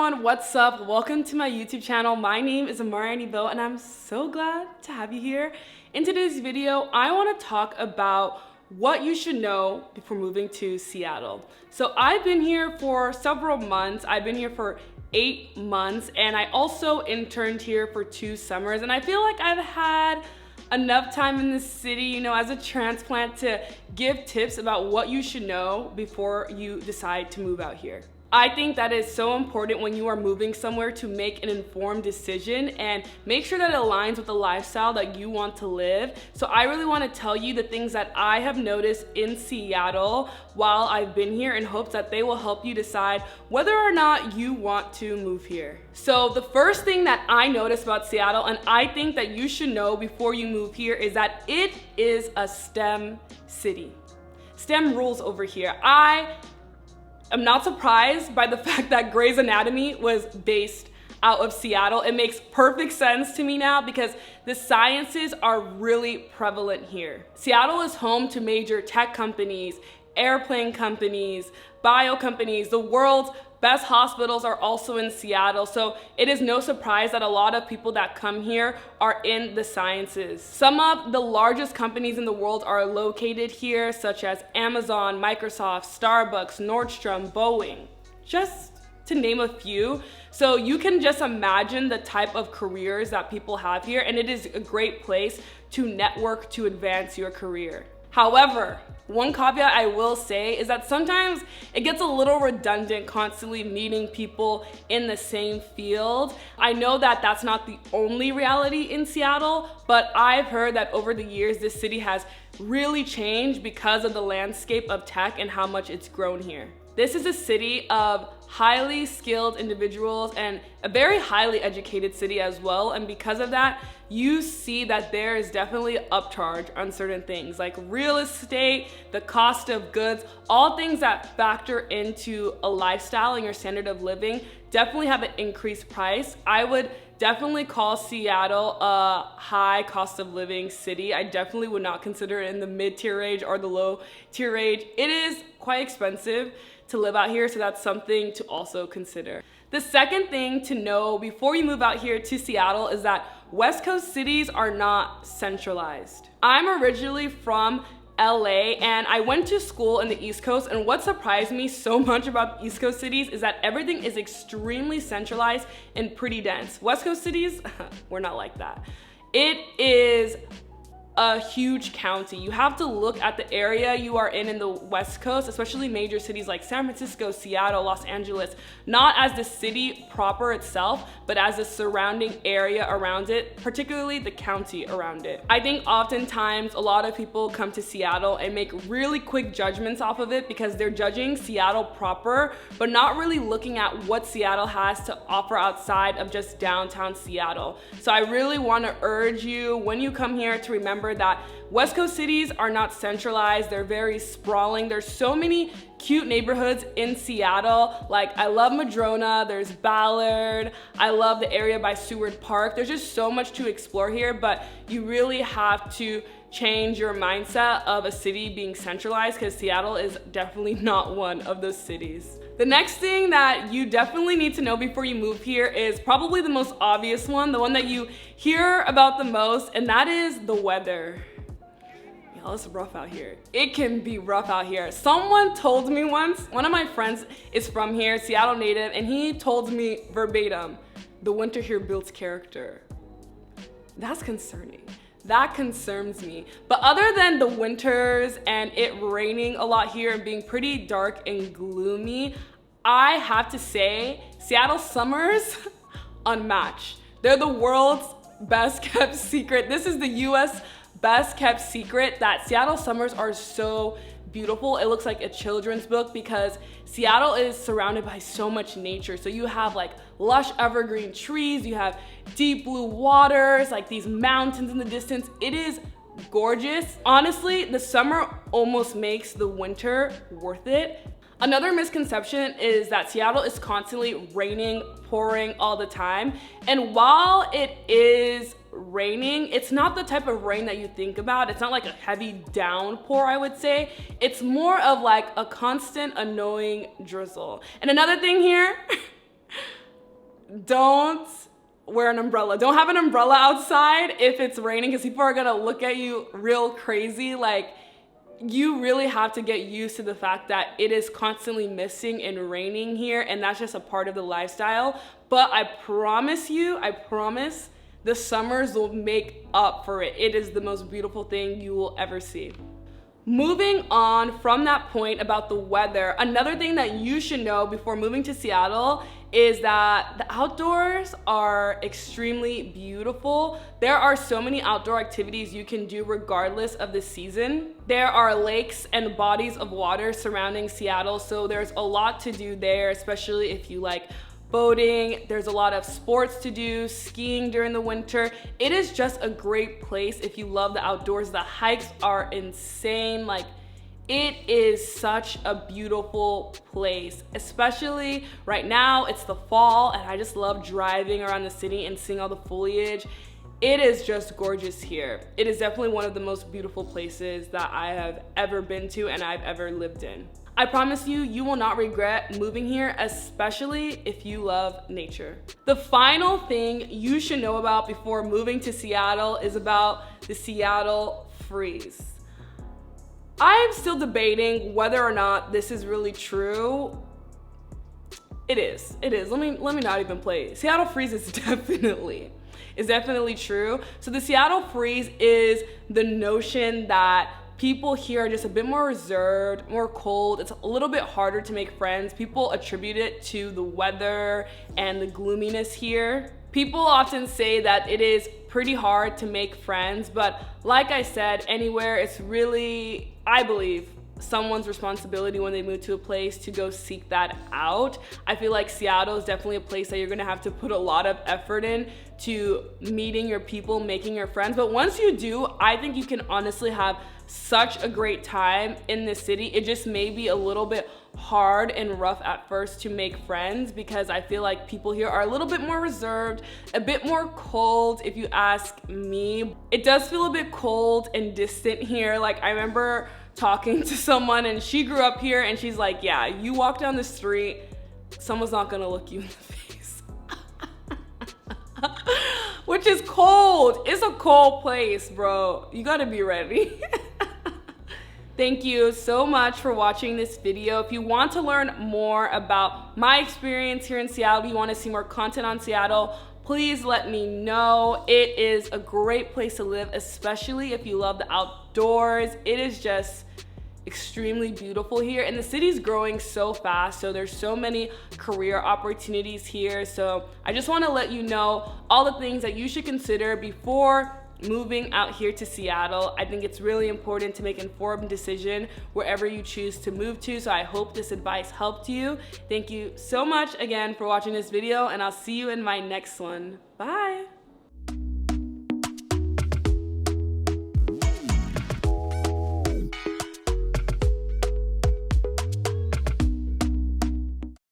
everyone, what's up? Welcome to my YouTube channel. My name is Amariani Bo and I'm so glad to have you here. In today's video, I want to talk about what you should know before moving to Seattle. So I've been here for several months. I've been here for 8 months and I also interned here for 2 summers, and I feel like I've had enough time in this city, as a transplant to give tips about what you should know before you decide to move out here. I think that is so important when you are moving somewhere to make an informed decision and make sure that it aligns with the lifestyle that you want to live. So I really want to tell you the things that I have noticed in Seattle while I've been here in hopes that they will help you decide whether or not you want to move here. So the first thing that I noticed about Seattle, and I think that you should know before you move here, is that it is a STEM city. STEM rules over here. I'm not surprised by the fact that Grey's Anatomy was based out of Seattle. It makes perfect sense to me now because the sciences are really prevalent here. Seattle is home to major tech companies, airplane companies, bio companies. The world's best hospitals are also in Seattle, so it is no surprise that a lot of people that come here are in the sciences. Some of the largest companies in the world are located here, such as Amazon, Microsoft, Starbucks, Nordstrom, Boeing, just to name a few. So you can just imagine the type of careers that people have here, and it is a great place to network to advance your career. However, one caveat I will say is that sometimes it gets a little redundant constantly meeting people in the same field. I know that that's not the only reality in Seattle, but I've heard that over the years this city has really changed because of the landscape of tech and how much it's grown here. This is a city of highly skilled individuals and a very highly educated city as well, and because of that, you see that there is definitely an upcharge on certain things like real estate, the cost of goods, all things that factor into a lifestyle and your standard of living definitely have an increased price. I would definitely call Seattle a high cost of living city. I definitely would not consider it in the mid-tier range or the low-tier range. It is quite expensive to live out here, so that's something to also consider. The second thing to know before you move out here to Seattle is that West Coast cities are not centralized. I'm originally from LA and I went to school in the East Coast, and what surprised me so much about East Coast cities is that everything is extremely centralized and pretty dense. West Coast cities, we're not like that. It is a huge county. You have to look at the area you are in the West Coast, especially major cities like San Francisco, Seattle, Los Angeles, not as the city proper itself, but as the surrounding area around it, particularly the county around it. I think oftentimes a lot of people come to Seattle and make really quick judgments off of it because they're judging Seattle proper, but not really looking at what Seattle has to offer outside of just downtown Seattle. So I really want to urge you when you come here to remember that West Coast cities are not centralized. They're very sprawling. There's so many cute neighborhoods in Seattle. Like, I love Madrona, there's Ballard, I love the area by Seward Park. There's just so much to explore here, but you really have to change your mindset of a city being centralized because Seattle is definitely not one of those cities. The next thing that you definitely need to know before you move here is probably the most obvious one, the one that you hear about the most, and that is the weather. Y'all, it's rough out here. It can be rough out here. Someone told me once, one of my friends is from here, Seattle native, and he told me verbatim, the winter here builds character. That's concerning. That concerns me. But other than the winters and it raining a lot here and being pretty dark and gloomy, I have to say Seattle summers unmatched. They're the world's best kept secret. This is the US best kept secret, that Seattle summers are so beautiful. It looks like a children's book because Seattle is surrounded by so much nature. So you have like lush evergreen trees, you have deep blue waters, like these mountains in the distance. It is gorgeous. Honestly, the summer almost makes the winter worth it. Another misconception is that Seattle is constantly raining, pouring all the time. And while it is raining, it's not the type of rain that you think about. It's not like a heavy downpour, I would say. It's more of like a constant annoying drizzle. And another thing here, don't wear an umbrella. Don't have an umbrella outside if it's raining, because people are gonna look at you real crazy. Like, you really have to get used to the fact that it is constantly misting and raining here, and that's just a part of the lifestyle. But I promise you, I promise, the summers will make up for it. It is the most beautiful thing you will ever see. Moving on from that point about the weather, another thing that you should know before moving to Seattle is that the outdoors are extremely beautiful. There are so many outdoor activities you can do regardless of the season. There are lakes and bodies of water surrounding Seattle, so there's a lot to do there, especially if you like boating. There's a lot of sports to do, skiing during the winter. It is just a great place if you love the outdoors. The hikes are insane. Like, it is such a beautiful place, especially right now. It's the fall, and I just love driving around the city and seeing all the foliage. It is just gorgeous here. It is definitely one of the most beautiful places that I have ever been to and I've ever lived in. I promise you, you will not regret moving here, especially if you love nature. The final thing you should know about before moving to Seattle is about the Seattle freeze. I'm still debating whether or not this is really true. It is. Let me not even play. Seattle freeze is definitely true. So the Seattle freeze is the notion that people here are just a bit more reserved, more cold. It's a little bit harder to make friends. People attribute it to the weather and the gloominess here. People often say that it is pretty hard to make friends, but like I said, anywhere, it's really, I believe, someone's responsibility when they move to a place to go seek that out. I feel like Seattle is definitely a place that you're gonna have to put a lot of effort in to meeting your people, making your friends. But once you do, I think you can honestly have such a great time in this city. It just may be a little bit hard and rough at first to make friends, because I feel like people here are a little bit more reserved, a bit more cold if you ask me. It does feel a bit cold and distant here. Like, I remember talking to someone and she grew up here and she's like, yeah, you walk down the street, someone's not gonna look you in the face. Which is cold. It's a cold place, bro. You gotta be ready. Thank you so much for watching this video. If you want to learn more about my experience here in Seattle, if you want to see more content on Seattle, please let me know. It is a great place to live, especially if you love the outdoors. It is just extremely beautiful here, and the city's growing so fast, so there's so many career opportunities here. So I just want to let you know all the things that you should consider before moving out here to Seattle. I think it's really important to make an informed decision wherever you choose to move to. So I hope this advice helped you. Thank you so much again for watching this video, and I'll see you in my next one. Bye.